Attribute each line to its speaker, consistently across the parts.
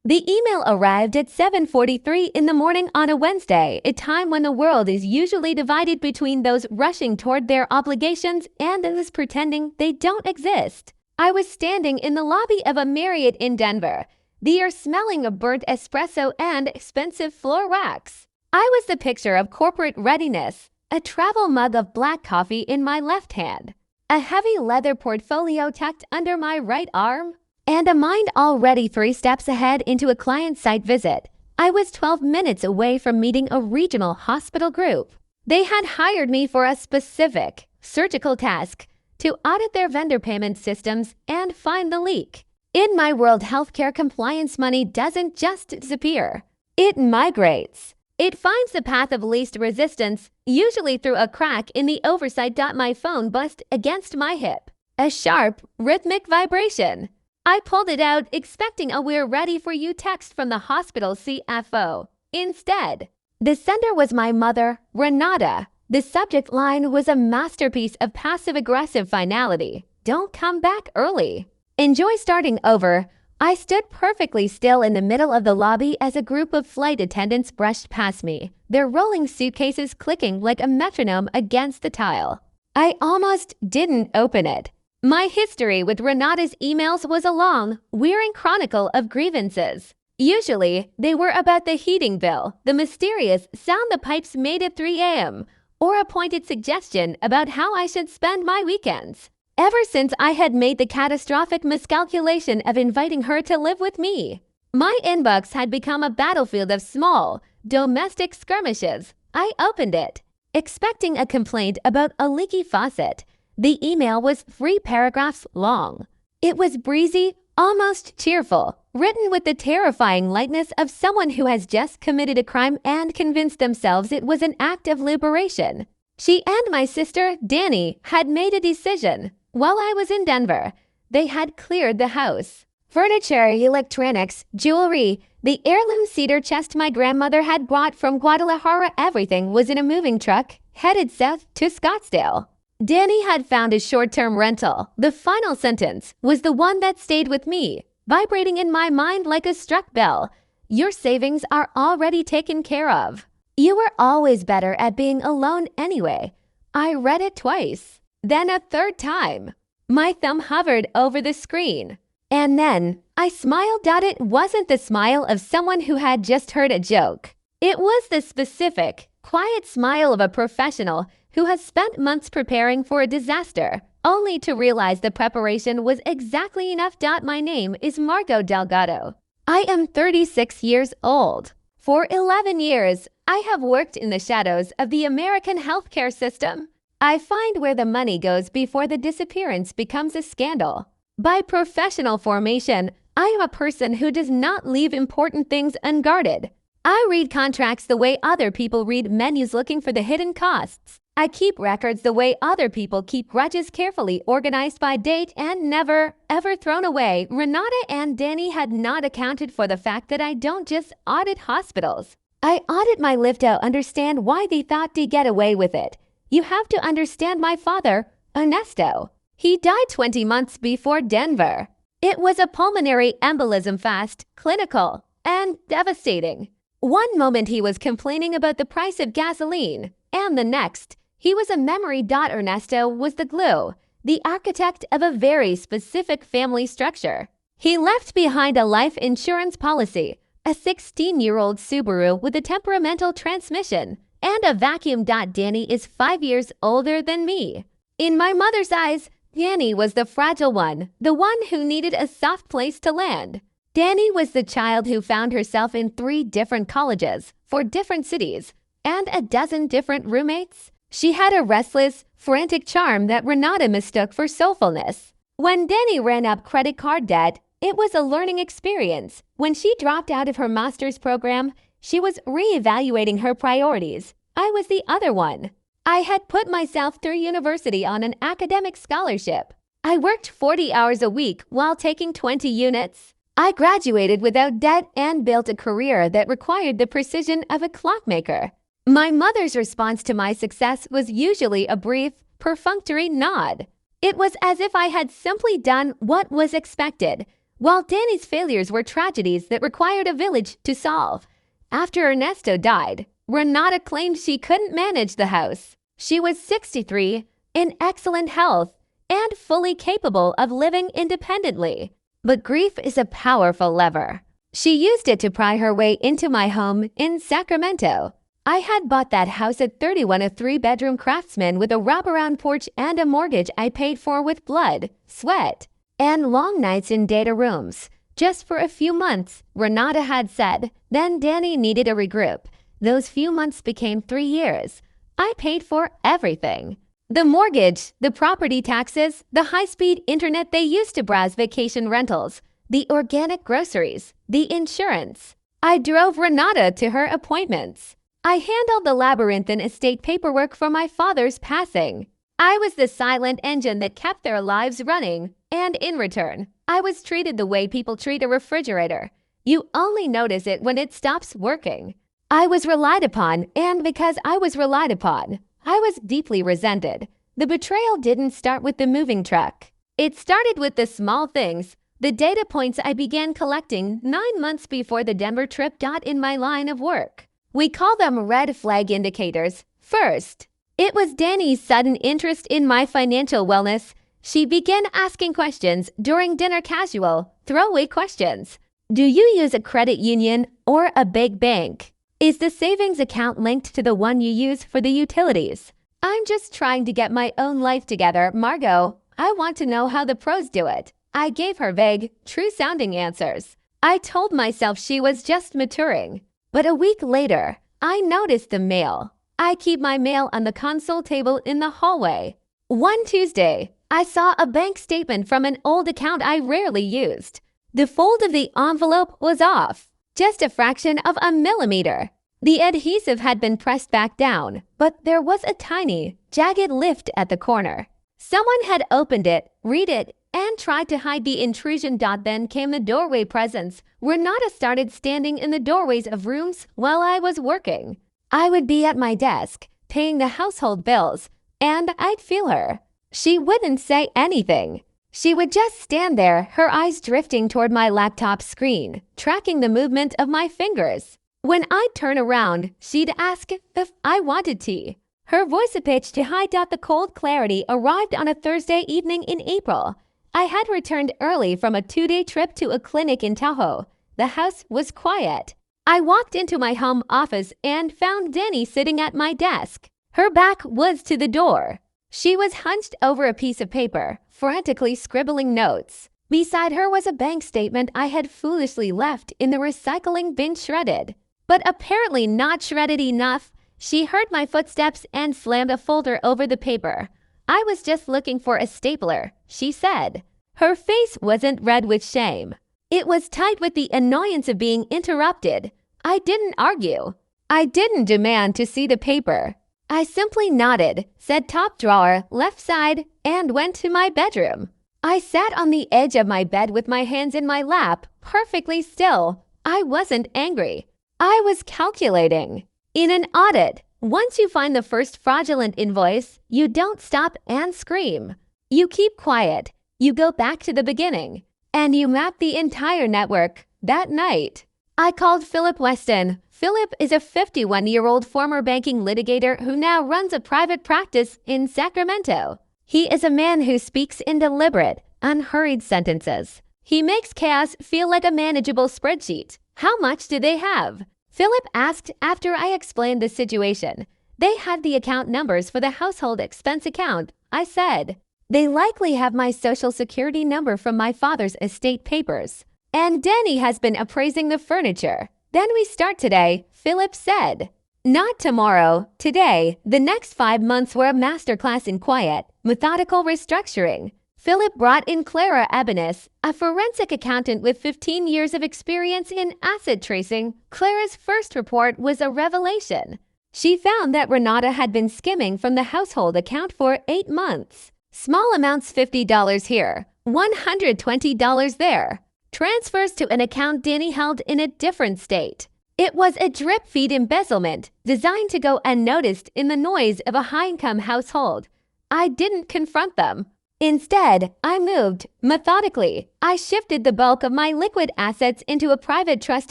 Speaker 1: The email arrived at 7:43 in the morning on a Wednesday, a time when the world is usually divided between those rushing toward their obligations and those pretending they don't exist. I was standing in the lobby of a Marriott in Denver, the air smelling of burnt espresso and expensive floor wax. I was the picture of corporate readiness, a travel mug of black coffee in my left hand, a heavy leather portfolio tucked under my right arm, and a mind already 3 steps ahead into a client site visit. I was 12 minutes away from meeting a regional hospital group. They had hired me for a specific surgical task to audit their vendor payment systems and find the leak. In my world, healthcare compliance money doesn't just disappear. It migrates. It finds the path of least resistance, usually through a crack in the oversight. My phone buzzed against my hip. A sharp, rhythmic vibration. I pulled it out, expecting a "we're ready for you" text from the hospital CFO. Instead, the sender was my mother, Renata. The subject line was a masterpiece of passive-aggressive finality. "Don't come back early. Enjoy starting over." I stood perfectly still in the middle of the lobby as a group of flight attendants brushed past me, their rolling suitcases clicking like a metronome against the tile. I almost didn't open it. My history with Renata's emails was a long, wearing chronicle of grievances. Usually, they were about the heating bill, the mysterious sound the pipes made at 3 a.m., or a pointed suggestion about how I should spend my weekends. Ever since I had made the catastrophic miscalculation of inviting her to live with me, my inbox had become a battlefield of small, domestic skirmishes. I opened it, expecting a complaint about a leaky faucet. The email was 3 paragraphs long. It was breezy, almost cheerful, written with the terrifying lightness of someone who has just committed a crime and convinced themselves it was an act of liberation. She and my sister, Danny, had made a decision. While I was in Denver, they had cleared the house. Furniture, electronics, jewelry, the heirloom cedar chest my grandmother had brought from Guadalajara, everything was in a moving truck, headed south to Scottsdale. Danny had found a short-term rental. The final sentence was the one that stayed with me, vibrating in my mind like a struck bell. "Your savings are already taken care of. You were always better at being alone anyway." I read it twice, then a third time. My thumb hovered over the screen. And then I smiled. It wasn't the smile of someone who had just heard a joke. It was the specific, quiet smile of a professional who has spent months preparing for a disaster, only to realize the preparation was exactly enough. My name is Margo Delgado. I am 36 years old. For 11 years, I have worked in the shadows of the American healthcare system. I find where the money goes before the disappearance becomes a scandal. By professional formation, I am a person who does not leave important things unguarded. I read contracts the way other people read menus, looking for the hidden costs. I keep records the way other people keep grudges, carefully organized by date and never, ever thrown away. Renata and Danny had not accounted for the fact that I don't just audit hospitals. I audit my lived out. Understand why they thought they'd get away with it. You have to understand my father, Ernesto. He died 20 months before Denver. It was a pulmonary embolism, fast, clinical, and devastating. One moment he was complaining about the price of gasoline, and the next, he was a memory. Ernesto was the glue, the architect of a very specific family structure. He left behind a life insurance policy, a 16-year-old Subaru with a temperamental transmission, and a vacuum. Danny is 5 years older than me. In my mother's eyes, Danny was the fragile one, the one who needed a soft place to land. Danny was the child who found herself in 3 different colleges, 4 different cities, and a dozen different roommates. She had a restless, frantic charm that Renata mistook for soulfulness. When Danny ran up credit card debt, it was a learning experience. When she dropped out of her master's program, she was reevaluating her priorities. I was the other one. I had put myself through university on an academic scholarship. I worked 40 hours a week while taking 20 units. I graduated without debt and built a career that required the precision of a clockmaker. My mother's response to my success was usually a brief, perfunctory nod. It was as if I had simply done what was expected, while Danny's failures were tragedies that required a village to solve. After Ernesto died, Renata claimed she couldn't manage the house. She was 63, in excellent health, and fully capable of living independently. But grief is a powerful lever. She used it to pry her way into my home in Sacramento. I had bought that house at 31, a 3-bedroom craftsman with a wraparound porch and a mortgage I paid for with blood, sweat, and long nights in data rooms. Just for a few months, Renata had said. Then Danny needed a regroup. Those few months became 3 years. I paid for everything. The mortgage, the property taxes, the high-speed internet they used to browse vacation rentals, the organic groceries, the insurance. I drove Renata to her appointments. I handled the labyrinthine estate paperwork for my father's passing. I was the silent engine that kept their lives running, and in return, I was treated the way people treat a refrigerator. You only notice it when it stops working. I was relied upon, and because I was relied upon, I was deeply resented. The betrayal didn't start with the moving truck. It started with the small things, the data points I began collecting 9 months before the Denver trip. In my line of work, we call them red flag indicators. First, it was Danny's sudden interest in my financial wellness. She began asking questions during dinner, casual, throwaway questions. Do you use a credit union or a big bank? Is the savings account linked to the one you use for the utilities? I'm just trying to get my own life together, Margo. I want to know how the pros do it. I gave her vague, true-sounding answers. I told myself she was just maturing. But a week later, I noticed the mail. I keep my mail on the console table in the hallway. One Tuesday, I saw a bank statement from an old account I rarely used. The fold of the envelope was off, just a fraction of a millimeter. The adhesive had been pressed back down, but there was a tiny, jagged lift at the corner. Someone had opened it, read it, and tried to hide the intrusion. Then came the doorway presence. Renata started standing in the doorways of rooms while I was working. I would be at my desk, paying the household bills, and I'd feel her. She wouldn't say anything. She would just stand there, her eyes drifting toward my laptop screen, tracking the movement of my fingers. When I'd turn around, she'd ask if I wanted tea. Her voice a pitch to high. The cold clarity arrived on a Thursday evening in April. I had returned early from a 2-day trip to a clinic in Tahoe. The house was quiet. I walked into my home office and found Danny sitting at my desk. Her back was to the door. She was hunched over a piece of paper, frantically scribbling notes. Beside her was a bank statement I had foolishly left in the recycling bin, shredded. But apparently not shredded enough. She heard my footsteps and slammed a folder over the paper. I was just looking for a stapler, she said. Her face wasn't red with shame. It was tight with the annoyance of being interrupted. I didn't argue. I didn't demand to see the paper. I simply nodded, said top drawer, left side, and went to my bedroom. I sat on the edge of my bed with my hands in my lap, perfectly still. I wasn't angry. I was calculating. In an audit, once you find the first fraudulent invoice, you don't stop and scream. You keep quiet. You go back to the beginning. And you map the entire network. That night, I called Philip Weston. Philip is a 51-year-old former banking litigator who now runs a private practice in Sacramento. He is a man who speaks in deliberate, unhurried sentences. He makes chaos feel like a manageable spreadsheet. How much do they have? Philip asked after I explained the situation. They had the account numbers for the household expense account, I said. They likely have my social security number from my father's estate papers. And Danny has been appraising the furniture. Then we start today, Philip said. Not tomorrow, today. The next 5 months were a masterclass in quiet, methodical restructuring. Philip brought in Clara Ebenis, a forensic accountant with 15 years of experience in asset tracing. Clara's first report was a revelation. She found that Renata had been skimming from the household account for 8 months. Small amounts, $50 here, $120 there. Transfers to an account Danny held in a different state. It was a drip-feed embezzlement designed to go unnoticed in the noise of a high-income household. I didn't confront them. Instead, I moved methodically. I shifted the bulk of my liquid assets into a private trust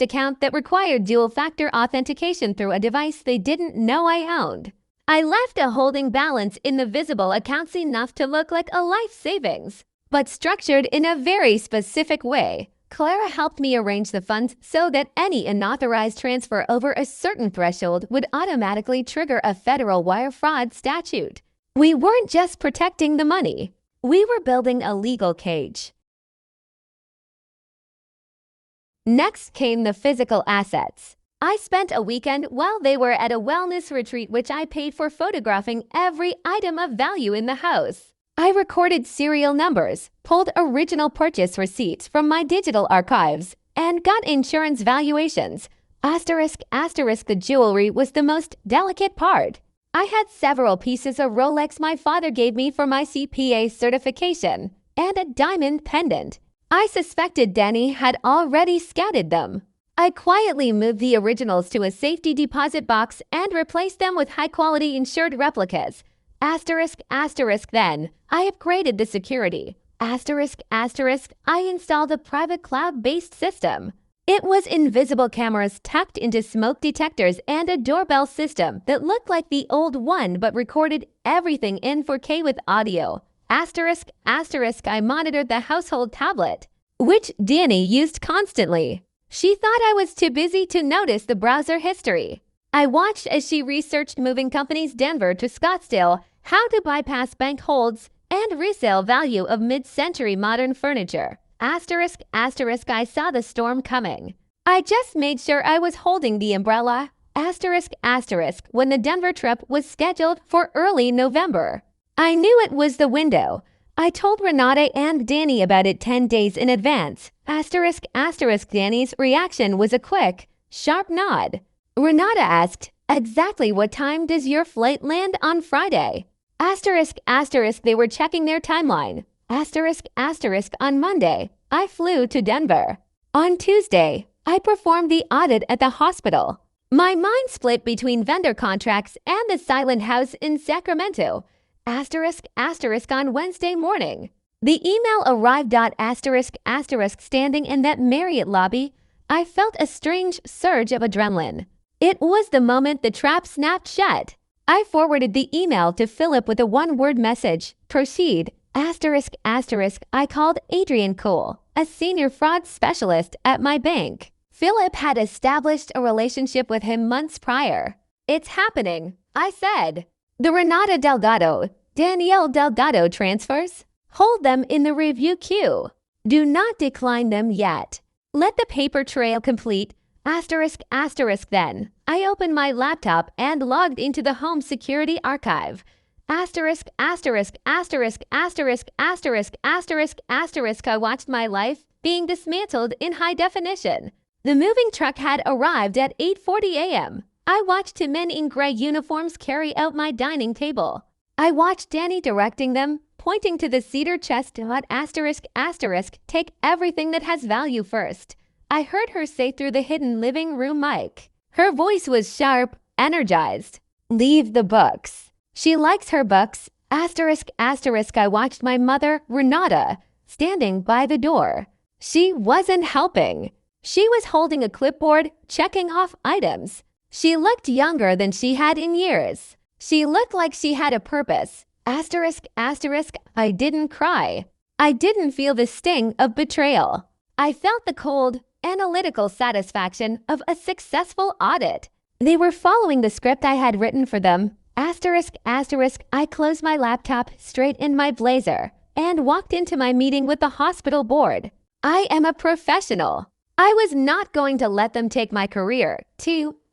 Speaker 1: account that required dual-factor authentication through a device they didn't know I owned. I left a holding balance in the visible accounts enough to look like a life savings, but structured in a very specific way. Clara helped me arrange the funds so that any unauthorized transfer over a certain threshold would automatically trigger a federal wire fraud statute. We weren't just protecting the money. We were building a legal cage. Next came the physical assets. I spent a weekend while they were at a wellness retreat which I paid for, photographing every item of value in the house. I recorded serial numbers, pulled original purchase receipts from my digital archives, and got insurance valuations. Asterisk, asterisk, the jewelry was the most delicate part. I had several pieces of Rolex my father gave me for my CPA certification, and a diamond pendant. I suspected Danny had already scouted them. I quietly moved the originals to a safety deposit box and replaced them with high-quality insured replicas. Asterisk, asterisk, then I upgraded the security. Asterisk, asterisk, I installed a private cloud-based system. It was invisible cameras tucked into smoke detectors and a doorbell system that looked like the old one but recorded everything in 4K with audio. Asterisk, asterisk, I monitored the household tablet, which Danny used constantly. She thought I was too busy to notice the browser history. I watched as she researched moving companies Denver to Scottsdale, how to bypass bank holds, and resale value of mid-century modern furniture. Asterisk, asterisk, I saw the storm coming. I just made sure I was holding the umbrella. Asterisk, asterisk, when the Denver trip was scheduled for early November. I knew it was the window. I told Renata and Danny about it 10 days in advance. Asterisk, asterisk, Danny's reaction was a quick, sharp nod. Renata asked, exactly what time does your flight land on Friday? Asterisk, asterisk, they were checking their timeline. Asterisk, asterisk, on Monday, I flew to Denver. On Tuesday, I performed the audit at the hospital. My mind split between vendor contracts and the silent house in Sacramento. Asterisk, asterisk, on Wednesday morning. The email arrived. Asterisk, asterisk, standing in that Marriott lobby, I felt a strange surge of adrenaline. It was the moment the trap snapped shut. I forwarded the email to Philip with a one-word message. Proceed. Asterisk, asterisk, I called Adrian Cole, a senior fraud specialist at my bank. Philip had established a relationship with him months prior. It's happening, I said. The Renata Delgado, Danielle Delgado transfers? Hold them in the review queue. Do not decline them yet. Let the paper trail complete. Asterisk, asterisk, then. I opened my laptop and logged into the home security archive. Asterisk, asterisk, asterisk, asterisk, asterisk, asterisk, asterisk, I watched my life being dismantled in high definition. The moving truck had arrived at 8:40 a.m. I watched 2 men in gray uniforms carry out my dining table. I watched Danny directing them, pointing to the cedar chest. Asterisk, asterisk, take everything that has value first. I heard her say through the hidden living room mic. Her voice was sharp, energized. Leave the books. She likes her books. Asterisk, asterisk, I watched my mother, Renata, standing by the door. She wasn't helping. She was holding a clipboard, checking off items. She looked younger than she had in years. She looked like she had a purpose. Asterisk, asterisk, I didn't cry. I didn't feel the sting of betrayal. I felt the cold, analytical satisfaction of a successful audit. They were following the script I had written for them. Asterisk, asterisk, I closed my laptop, straightened my blazer, and walked into my meeting with the hospital board. I am a professional. I was not going to let them take my career.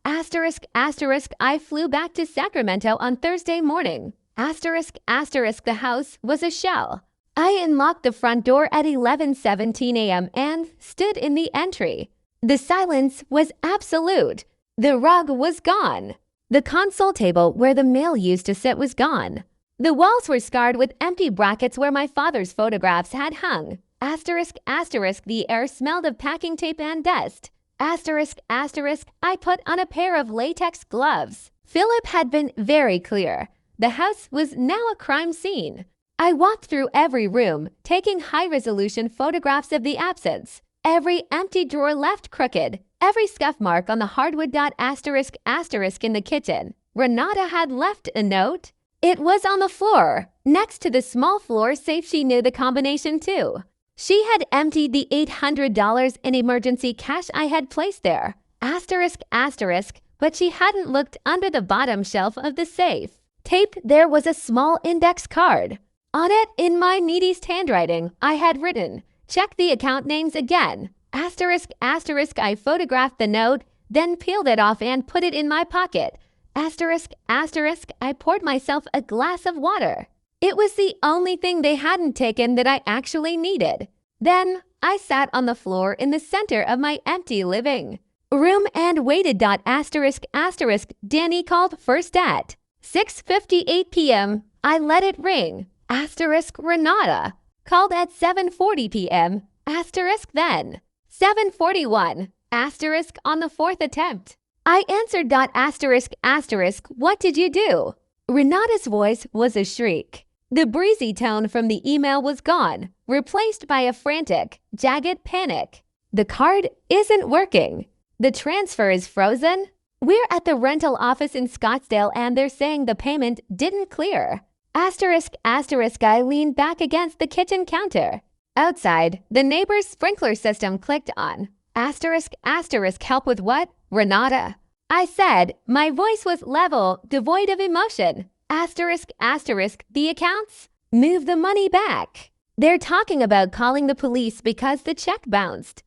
Speaker 1: Asterisk, asterisk, I flew back to Sacramento on Thursday morning. Asterisk, asterisk, the house was a shell. I unlocked the front door at 11:17 a.m. and stood in the entry. The silence was absolute. The rug was gone. The console table where the mail used to sit was gone. The walls were scarred with empty brackets where my father's photographs had hung. Asterisk, asterisk, the air smelled of packing tape and dust. Asterisk, asterisk, I put on a pair of latex gloves. Philip had been very clear. The house was now a crime scene. I walked through every room, taking high-resolution photographs of the absence. Every empty drawer left crooked, every scuff mark on the hardwood **** in the kitchen. Renata had left a note. It was on the floor, next to the small floor safe. She knew the combination too. She had emptied the $800 in emergency cash I had placed there. ***, but she hadn't looked under the bottom shelf of the safe. Taped there was a small index card. On it, in my neatest handwriting, I had written, "Check the account names again." ***. I photographed the note, then peeled it off and put it in my pocket. ***. I poured myself a glass of water. It was the only thing they hadn't taken that I actually needed. Then I sat on the floor in the center of my empty living room and waited. Danny called first at 6:58 p.m. I let it ring. Renata called at 7:40 p.m. Then 7:41 on the fourth attempt. I answered. What did you do? Renata's voice was a shriek. The breezy tone from the email was gone, replaced by a frantic, jagged panic. The card isn't working. The transfer is frozen. We're at the rental office in Scottsdale and they're saying the payment didn't clear. I leaned back against the kitchen counter. Outside, the neighbor's sprinkler system clicked on. Help with what? Renata. I said, my voice was level, devoid of emotion. The accounts? Move the money back. They're talking about calling the police because the check bounced.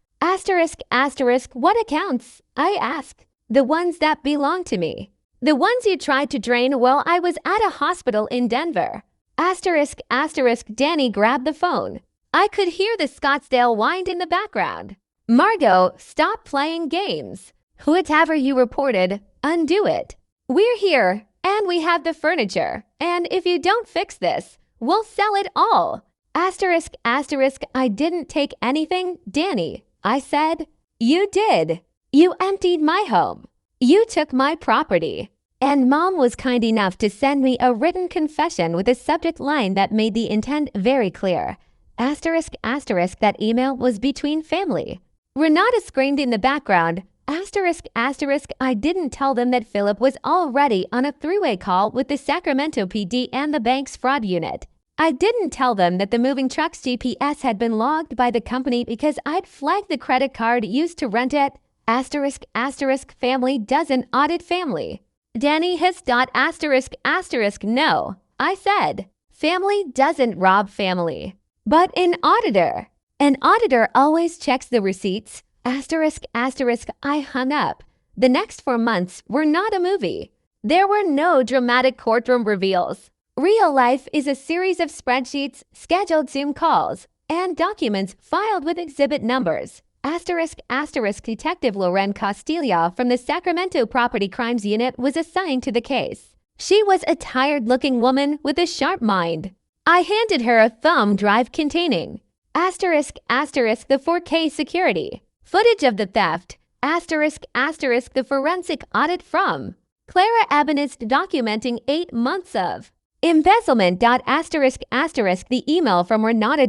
Speaker 1: What accounts? I asked. The ones that belong to me. The ones you tried to drain while I was at a hospital in Denver. Danny grabbed the phone. I could hear the Scottsdale wind in the background. Margo, stop playing games. Whatever you reported, undo it. We're here, and we have the furniture. And if you don't fix this, we'll sell it all. I didn't take anything, Danny. I said. You did. You emptied my home. You took my property. And Mom was kind enough to send me a written confession with a subject line that made the intent very clear. That email was between family. Renata screamed in the background. I didn't tell them that Philip was already on a three-way call with the Sacramento PD and the bank's fraud unit. I didn't tell them that the moving truck's GPS had been logged by the company because I'd flagged the credit card used to rent it. Family doesn't audit family. Danny hissed. No, I said. Family doesn't rob family. But an auditor. An auditor always checks the receipts. I hung up. The next 4 months were not a movie. There were no dramatic courtroom reveals. Real life is a series of spreadsheets, scheduled Zoom calls, and documents filed with exhibit numbers. Detective Loren Castilla from the Sacramento Property Crimes Unit was assigned to the case. She was a tired-looking woman with a sharp mind. I handed her a thumb drive containing the 4K security footage of the theft, the forensic audit from Clara Ebenist documenting 8 months of embezzlement. The email from Renata.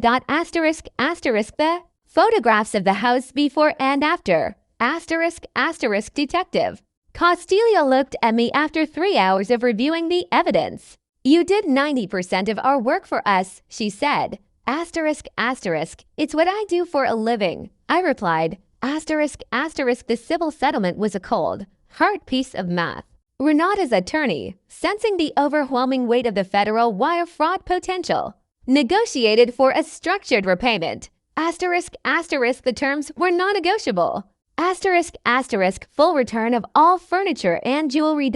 Speaker 1: The photographs of the house before and after. Detective Castilla looked at me after 3 hours of reviewing the evidence. You did 90% of our work for us, she said. It's what I do for a living, I replied. The civil settlement was a cold, hard piece of math. Renata's attorney, sensing the overwhelming weight of the federal wire fraud potential, negotiated for a structured repayment. The terms were non-negotiable. Full return of all furniture and jewelry.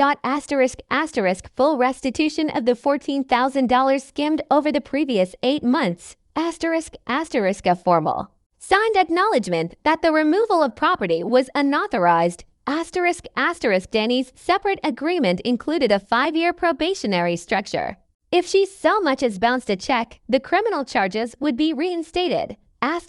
Speaker 1: Full restitution of the $14,000 skimmed over the previous 8 months. A formal signed acknowledgement that the removal of property was unauthorized. Danny's separate agreement included a 5-year probationary structure. If she so much as bounced a check, the criminal charges would be reinstated. I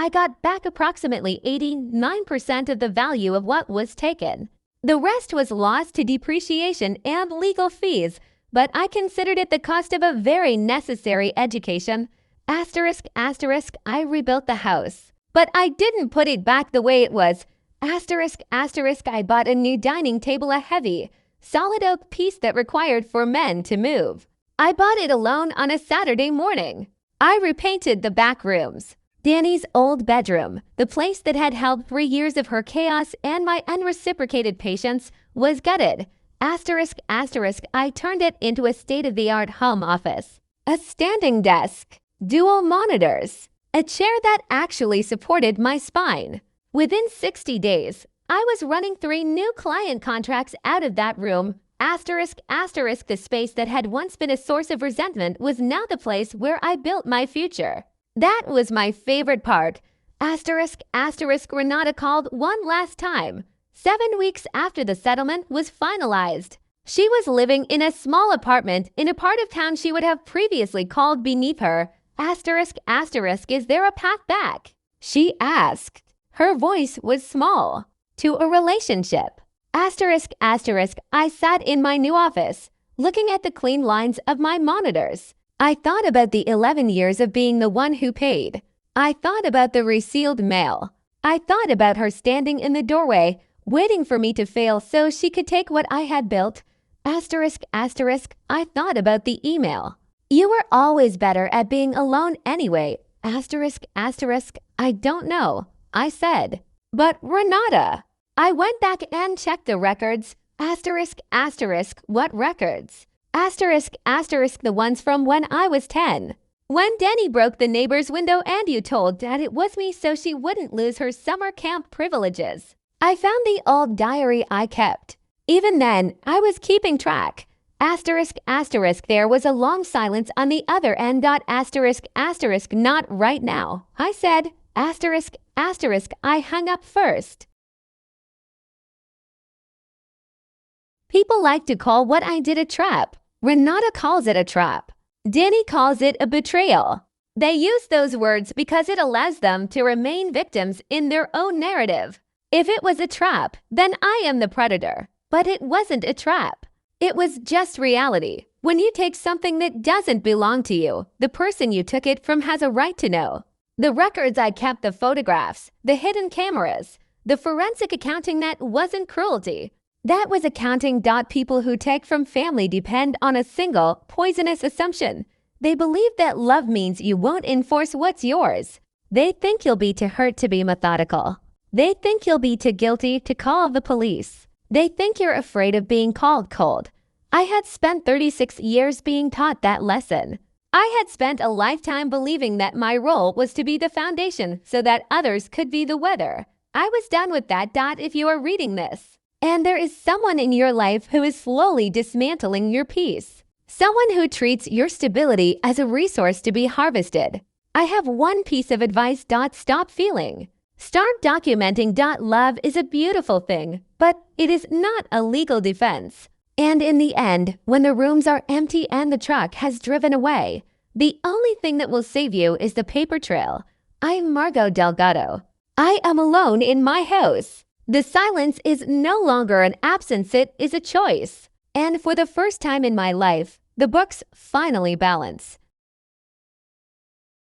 Speaker 1: got back approximately 89% of the value of what was taken. The rest was lost to depreciation and legal fees, but I considered it the cost of a very necessary education. Asterisk, asterisk, I rebuilt the house, but I didn't put it back the way it was. Asterisk, asterisk, I bought a new dining table, a heavy, solid oak piece that required for men to move. I bought it alone on a Saturday morning. I repainted the back rooms. Danny's old bedroom, the place that had held 3 years of her chaos and my unreciprocated patience, was gutted. Asterisk, asterisk, I turned it into a state-of-the-art home office. A standing desk, dual monitors, a chair that actually supported my spine. Within 60 days, I was running 3 new client contracts out of that room. Asterisk, asterisk, the space that had once been a source of resentment was now the place where I built my future. That was my favorite part. Asterisk, asterisk, Renata called one last time. 7 weeks after the settlement was finalized. She was living in a small apartment in a part of town she would have previously called beneath her. Asterisk, asterisk, is there a path back? She asked. Her voice was small. To a relationship. Asterisk, asterisk, I sat in my new office, looking at the clean lines of my monitors. I thought about the 11 years of being the one who paid. I thought about the resealed mail. I thought about her standing in the doorway, waiting for me to fail so she could take what I had built. Asterisk, asterisk, I thought about the email. You were always better at being alone anyway. Asterisk, asterisk, I don't know, I said. But Renata, I went back and checked the records. Asterisk, asterisk, what records? Asterisk, asterisk, the ones from when I was 10. When Denny broke the neighbor's window and you told Dad it was me so she wouldn't lose her summer camp privileges. I found the old diary I kept. Even then, I was keeping track. Asterisk, asterisk, there was a long silence on the other end. Asterisk, asterisk, not right now. I said, asterisk, asterisk, I hung up first. People like to call what I did a trap. Renata calls it a trap. Danny calls it a betrayal. They use those words because it allows them to remain victims in their own narrative. If it was a trap, then I am the predator. But it wasn't a trap. It was just reality. When you take something that doesn't belong to you, the person you took it from has a right to know. The records I kept, the photographs, the hidden cameras, the forensic accounting, that wasn't cruelty. That was accounting. People who take from family depend on a single, poisonous assumption. They believe that love means you won't enforce what's yours. They think you'll be too hurt to be methodical. They think you'll be too guilty to call the police. They think you're afraid of being called cold. I had spent 36 years being taught that lesson. I had spent a lifetime believing that my role was to be the foundation so that others could be the weather. I was done with that. If you are reading this, and there is someone in your life who is slowly dismantling your peace, someone who treats your stability as a resource to be harvested, I have one piece of advice. Stop feeling. Start documenting. Love is a beautiful thing, but it is not a legal defense. And in the end, when the rooms are empty and the truck has driven away, the only thing that will save you is the paper trail. I'm Margo Delgado. I am alone in my house. The silence is no longer an absence, it is a choice. And for the first time in my life, the books finally balance.